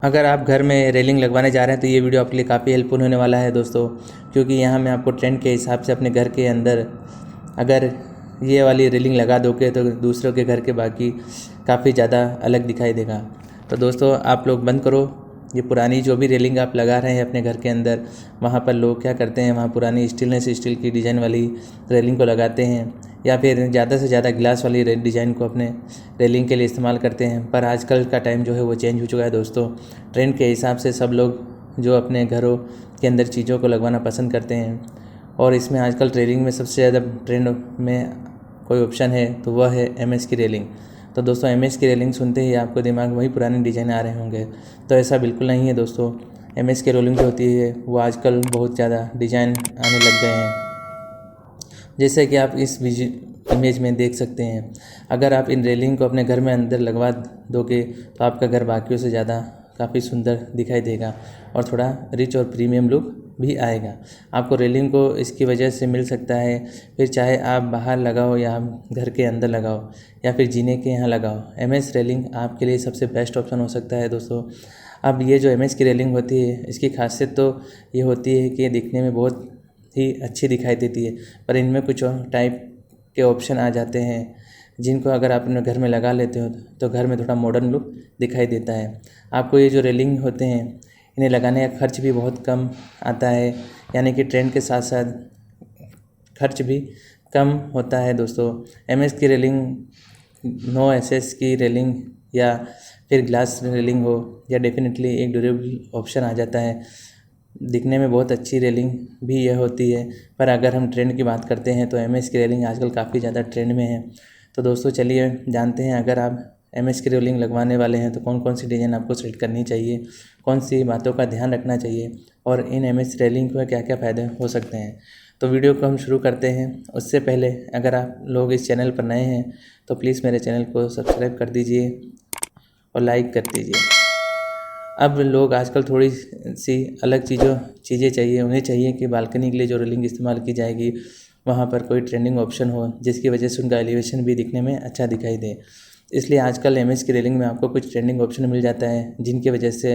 अगर आप घर में रेलिंग लगवाने जा रहे हैं तो ये वीडियो आपके लिए काफ़ी हेल्पफुल होने वाला है दोस्तों, क्योंकि यहाँ मैं आपको ट्रेंड के हिसाब से अपने घर के अंदर अगर ये वाली रेलिंग लगा दोगे तो दूसरों के घर के बाकी काफ़ी ज़्यादा अलग दिखाई देगा। तो दोस्तों आप लोग बंद करो ये पुरानी जो भी रेलिंग आप लगा रहे हैं अपने घर के अंदर। वहाँ पर लोग क्या करते हैं, वहाँ पुरानी स्टेनलेस स्टील की डिज़ाइन वाली रेलिंग को लगाते हैं या फिर ज़्यादा से ज़्यादा ग्लास वाली डिज़ाइन को अपने रेलिंग के लिए इस्तेमाल करते हैं। पर आजकल का टाइम जो है वो चेंज हो चुका है दोस्तों। ट्रेंड के हिसाब से सब लोग जो अपने घरों के अंदर चीज़ों को लगवाना पसंद करते हैं, और इसमें आजकल रेलिंग में सबसे ज़्यादा ट्रेंड में कोई ऑप्शन है तो वह है एमएस की रेलिंग। तो दोस्तों एमएस की रेलिंग सुनते ही आपको दिमाग में वही पुराने डिज़ाइन आ रहे होंगे, तो ऐसा बिल्कुल नहीं है दोस्तों। एमएस की रेलिंग जो होती है वो आजकल बहुत ज़्यादा डिज़ाइन आने लग गए हैं, जैसे कि आप इस इमेज में देख सकते हैं। अगर आप इन रेलिंग को अपने घर में अंदर लगवा दोगे तो आपका घर बाकियों से ज़्यादा काफ़ी सुंदर दिखाई देगा और थोड़ा रिच और प्रीमियम लुक भी आएगा। आपको रेलिंग को इसकी वजह से मिल सकता है, फिर चाहे आप बाहर लगाओ या घर के अंदर लगाओ या फिर जीने के यहाँ लगाओ, एमएस रेलिंग आपके लिए सबसे बेस्ट ऑप्शन हो सकता है दोस्तों। अब ये जो एमएस की रेलिंग होती है इसकी खासियत तो ये होती है कि ये दिखने में बहुत ही अच्छी दिखाई देती है, पर इनमें कुछ टाइप के ऑप्शन आ जाते हैं जिनको अगर आप अपने घर में लगा लेते हो तो घर में थोड़ा मॉडर्न लुक दिखाई देता है। आपको ये जो रेलिंग होते हैं इन्हें लगाने का खर्च भी बहुत कम आता है, यानी कि ट्रेंड के साथ साथ खर्च भी कम होता है दोस्तों। एमएस की रेलिंग नो एसएस की रेलिंग या फिर ग्लास रेलिंग हो या डेफिनेटली एक ड्यूरेबल ऑप्शन आ जाता है। दिखने में बहुत अच्छी रेलिंग भी यह होती है, पर अगर हम ट्रेंड की बात करते हैं तो एमएस की रेलिंग आजकल काफ़ी ज़्यादा ट्रेंड में है। तो दोस्तों चलिए जानते हैं, अगर आप एमएस की रेलिंग लगवाने वाले हैं तो कौन कौन सी डिज़ाइन आपको सेलेक्ट करनी चाहिए, कौन सी बातों का ध्यान रखना चाहिए और इन एमएस रेलिंग को क्या क्या फ़ायदे हो सकते हैं। तो वीडियो को हम शुरू करते हैं। उससे पहले अगर आप लोग इस चैनल पर नए हैं तो प्लीज़ मेरे चैनल को सब्सक्राइब कर दीजिए और लाइक कर दीजिए। अब लोग आजकल थोड़ी सी अलग चीज़ें चाहिए, उन्हें चाहिए कि बालकनी के लिए जो रेलिंग इस्तेमाल की जाएगी वहाँ पर कोई ट्रेंडिंग ऑप्शन हो जिसकी वजह से उनका एलिवेशन भी दिखने में अच्छा दिखाई दे। इसलिए आजकल एमएस की रेलिंग में आपको कुछ ट्रेंडिंग ऑप्शन मिल जाता है जिनकी वजह से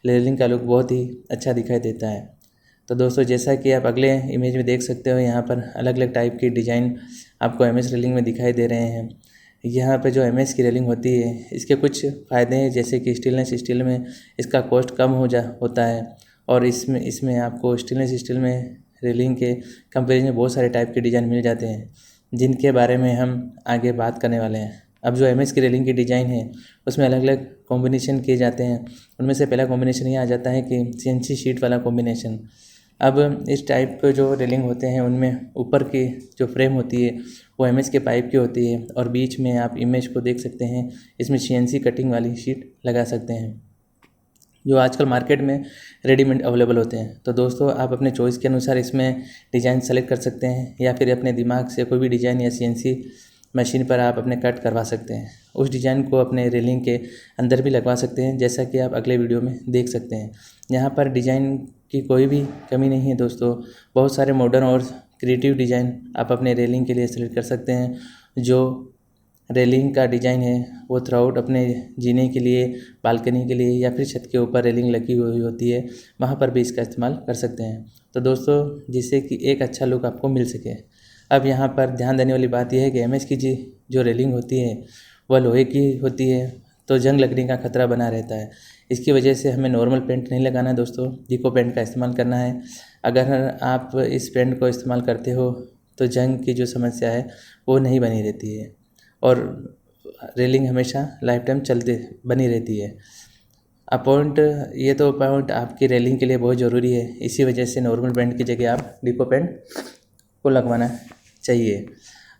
रेलिंग का लुक बहुत ही अच्छा दिखाई देता है। तो दोस्तों जैसा कि आप अगले इमेज में देख सकते हो, यहाँ पर अलग अलग टाइप की डिज़ाइन आपको एमएस रेलिंग में दिखाई दे रहे हैं। यहाँ पे जो एमएस की रेलिंग होती है इसके कुछ फ़ायदे हैं, जैसे कि स्टेनलेस स्टील में इसका कॉस्ट कम होता है, और इसमें आपको स्टेनलेस स्टील में रेलिंग के कंपैरिजन में बहुत सारे टाइप के डिज़ाइन मिल जाते हैं जिनके बारे में हम आगे बात करने वाले हैं। अब जो एमएस की रेलिंग की डिज़ाइन है उसमें अलग अलग कॉम्बिनेशन किए जाते हैं। उनमें से पहला कॉम्बिनेशन ये आ जाता है कि सीएनसी शीट वाला कॉम्बिनेशन। अब इस टाइप के जो रेलिंग होते हैं उनमें ऊपर की जो फ्रेम होती है वो एमएस के पाइप की होती है, और बीच में आप इमेज को देख सकते हैं, इसमें सीएनसी कटिंग वाली शीट लगा सकते हैं जो आजकल मार्केट में रेडीमेड अवेलेबल होते हैं। तो दोस्तों आप अपने चॉइस के अनुसार इसमें डिज़ाइन सेलेक्ट कर सकते हैं या फिर अपने दिमाग से कोई भी डिज़ाइन या सीएनसी मशीन पर आप अपने कट करवा सकते हैं। उस डिज़ाइन को अपने रेलिंग के अंदर भी लगवा सकते हैं, जैसा कि आप अगले वीडियो में देख सकते हैं। यहाँ पर डिज़ाइन की कोई भी कमी नहीं है दोस्तों। बहुत सारे मॉडर्न और क्रिएटिव डिज़ाइन आप अपने रेलिंग के लिए सेलेक्ट कर सकते हैं। जो रेलिंग का डिज़ाइन है वो थ्रूआउट अपने जीने के लिए, बालकनी के लिए या फिर छत के ऊपर रेलिंग लगी हुई होती है, वहाँ पर भी इसका इस्तेमाल कर सकते हैं। तो दोस्तों जिससे कि एक अच्छा लुक आपको मिल सके। अब यहाँ पर ध्यान देने वाली बात यह है कि एमएस की जो रेलिंग होती है वह लोहे की होती है, तो जंग लगने का खतरा बना रहता है। इसकी वजह से हमें नॉर्मल पेंट नहीं लगाना है दोस्तों, डिको पेंट का इस्तेमाल करना है। अगर आप इस पेंट को इस्तेमाल करते हो तो जंग की जो समस्या है वो नहीं बनी रहती है और रेलिंग हमेशा लाइफ टाइम बनी रहती है। पॉइंट ये तो पॉइंट आपकी रेलिंग के लिए बहुत ज़रूरी है, इसी वजह से नॉर्मल पेंट की जगह आप डिको पेंट को लगवाना चाहिए।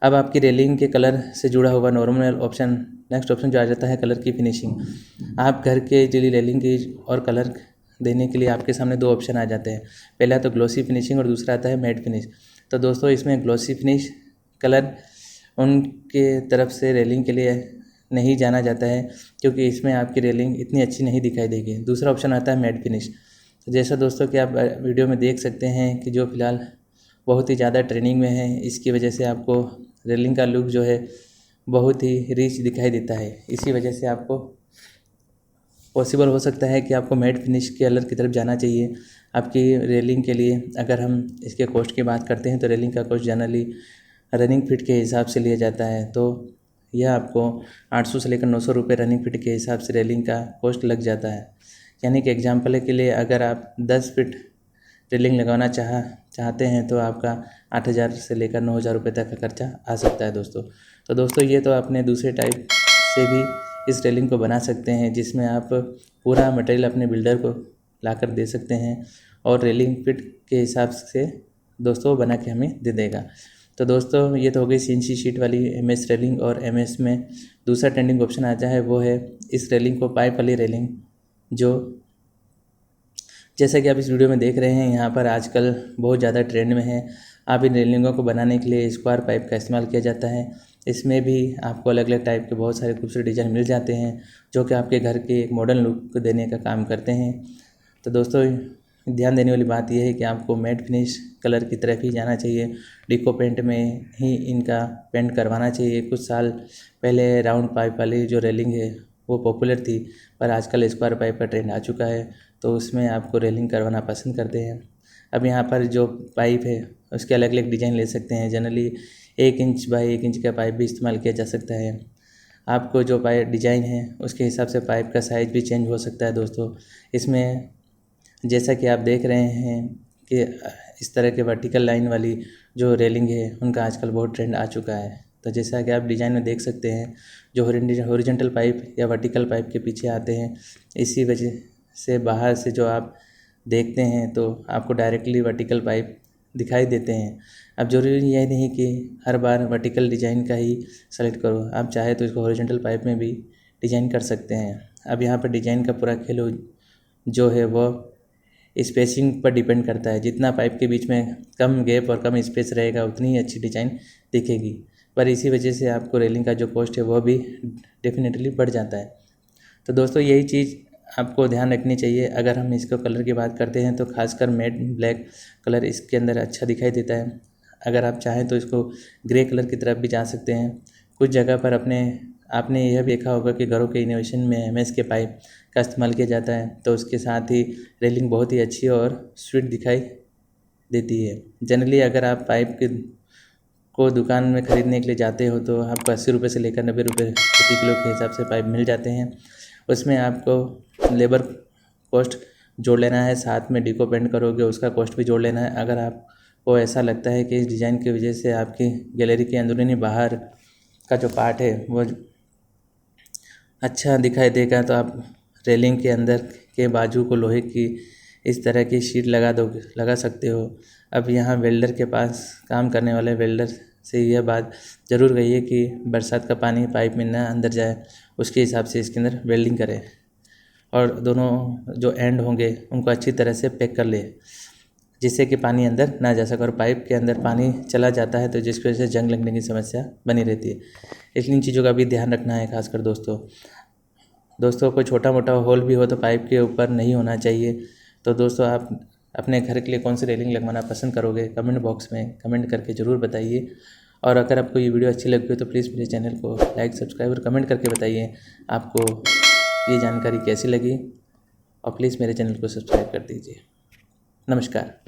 अब आपकी रेलिंग के कलर से जुड़ा हुआ नॉर्मल ऑप्शन, नेक्स्ट ऑप्शन जो आ जाता है कलर की फिनिशिंग। आप घर के जो रेलिंग की और कलर देने के लिए आपके सामने दो ऑप्शन आ जाते हैं, पहला तो ग्लॉसी फिनिशिंग और दूसरा आता है मैट फिनिश। तो दोस्तों इसमें ग्लॉसी फिनिश कलर उनके तरफ से रेलिंग के लिए नहीं जाना जाता है, क्योंकि इसमें आपकी रेलिंग इतनी अच्छी नहीं दिखाई देगी। दूसरा ऑप्शन आता है मैट फिनिश। तो जैसा दोस्तों कि आप वीडियो में देख सकते हैं कि जो फ़िलहाल बहुत ही ज़्यादा ट्रेंडिंग में है, इसकी वजह से आपको रेलिंग का लुक जो है बहुत ही रिच दिखाई देता है। इसी वजह से आपको पॉसिबल हो सकता है कि आपको मैट फिनिश कलर की तरफ जाना चाहिए आपकी रेलिंग के लिए। अगर हम इसके कॉस्ट की बात करते हैं तो रेलिंग का कॉस्ट जनरली रनिंग फीट के हिसाब से लिया जाता है। तो यह आपको 800 से लेकर 900 रुपये रनिंग फीट के हिसाब से रेलिंग का कॉस्ट लग जाता है। यानी कि एग्जाम्पल के लिए अगर आप 10 फीट रेलिंग लगाना चाहते हैं तो आपका 8,000 से लेकर 9,000 रुपये तक का खर्चा आ सकता है दोस्तों। तो दोस्तों ये तो अपने दूसरे टाइप से भी इस रेलिंग को बना सकते हैं, जिसमें आप पूरा मटेरियल अपने बिल्डर को लाकर दे सकते हैं और रेलिंग फिट के हिसाब से दोस्तों बना के हमें दे देगा। तो दोस्तों ये तो हो गई CNC शीट वाली MS रेलिंग। और MS में दूसरा ट्रेंडिंग ऑप्शन आता है वो है इस रेलिंग को पाइप वाली रेलिंग, जो जैसा कि आप इस वीडियो में देख रहे हैं यहाँ पर आजकल बहुत ज़्यादा ट्रेंड में है। आप इन रेलिंगों को बनाने के लिए स्क्वायर पाइप का इस्तेमाल किया जाता है। इसमें भी आपको अलग अलग टाइप के बहुत सारे खूबसूरत डिज़ाइन मिल जाते हैं जो कि आपके घर के एक मॉडर्न लुक देने का काम करते हैं। तो दोस्तों ध्यान देने वाली बात यह है कि आपको मैट फिनिश कलर की तरफ ही जाना चाहिए। डिको पेंट में ही इनका पेंट करवाना चाहिए। कुछ साल पहले राउंड पाइप वाली जो रेलिंग है वो पॉपुलर थी, पर आजकल स्क्वायर पाइप का ट्रेंड आ चुका है, तो उसमें आपको रेलिंग करवाना पसंद करते हैं। अब यहाँ पर जो पाइप है उसके अलग अलग डिज़ाइन ले सकते हैं। जनरली 1 इंच बाई 1 इंच का पाइप भी इस्तेमाल किया जा सकता है। आपको जो पाइप डिज़ाइन है उसके हिसाब से पाइप का साइज़ भी चेंज हो सकता है दोस्तों। इसमें जैसा कि आप देख रहे हैं कि इस तरह के वर्टिकल लाइन वाली जो रेलिंग है उनका आजकल बहुत ट्रेंड आ चुका है। तो जैसा कि आप डिज़ाइन में देख सकते हैं, जो हॉरिजॉन्टल पाइप या वर्टिकल पाइप के पीछे आते हैं, इसी वजह से बाहर से जो आप देखते हैं तो आपको डायरेक्टली वर्टिकल पाइप दिखाई देते हैं। अब ज़रूरी यह नहीं कि हर बार वर्टिकल डिज़ाइन का ही सेलेक्ट करो, आप चाहे तो इसको हॉरिजॉन्टल पाइप में भी डिज़ाइन कर सकते हैं। अब यहाँ पर डिज़ाइन का पूरा खेल जो है वो स्पेसिंग पर डिपेंड करता है। जितना पाइप के बीच में कम गैप और कम स्पेस रहेगा उतनी ही अच्छी डिज़ाइन दिखेगी, पर इसी वजह से आपको रेलिंग का जो कॉस्ट है वह भी डेफिनेटली बढ़ जाता है। तो दोस्तों यही चीज़ आपको ध्यान रखनी चाहिए। अगर हम इसको कलर की बात करते हैं तो खासकर मैट ब्लैक कलर इसके अंदर अच्छा दिखाई देता है। अगर आप चाहें तो इसको ग्रे कलर की तरफ भी जा सकते हैं। कुछ जगह पर आपने यह भी देखा होगा कि घरों के इनोवेशन में MS के पाइप का इस्तेमाल किया जाता है, तो उसके साथ ही रेलिंग बहुत ही अच्छी और स्वीट दिखाई देती है। जनरली अगर आप पाइप को दुकान में ख़रीदने के लिए जाते हो तो आपको 80 रुपये से लेकर 90 रुपये प्रति किलो के हिसाब से पाइप मिल जाते हैं। उसमें आपको लेबर कॉस्ट जोड़ लेना है, साथ में डिको पेंट करोगे उसका कॉस्ट भी जोड़ लेना है। अगर आपको ऐसा लगता है कि इस डिज़ाइन की वजह से आपकी गैलरी के अंदरूनी बाहर का जो पार्ट है वो अच्छा दिखाई देगा, तो आप रेलिंग के अंदर के बाजू को लोहे की इस तरह की शीट लगा सकते हो। अब यहाँ वेल्डर के पास काम करने वाले वेल्डर से यह बात ज़रूर कहिए कि बरसात का पानी पाइप में ना अंदर जाए, उसके हिसाब से इसके अंदर वेल्डिंग करें और दोनों जो एंड होंगे उनको अच्छी तरह से पैक कर ले, जिससे कि पानी अंदर ना जा सके। और पाइप के अंदर पानी चला जाता है तो जिसकी वजह से जंग लगने की समस्या बनी रहती है। इसलिए इन चीज़ों का भी ध्यान रखना है खासकर दोस्तों कोई छोटा मोटा होल भी हो तो पाइप के ऊपर नहीं होना चाहिए। तो दोस्तों आप अपने घर के लिए कौन सी रेलिंग लगवाना पसंद करोगे, कमेंट बॉक्स में कमेंट करके ज़रूर बताइए। और अगर आपको ये वीडियो अच्छी लगी हो तो प्लीज़ मेरे चैनल को लाइक सब्सक्राइब और कमेंट करके बताइए आपको ये जानकारी कैसी लगी, और प्लीज़ मेरे चैनल को सब्सक्राइब कर दीजिए। नमस्कार।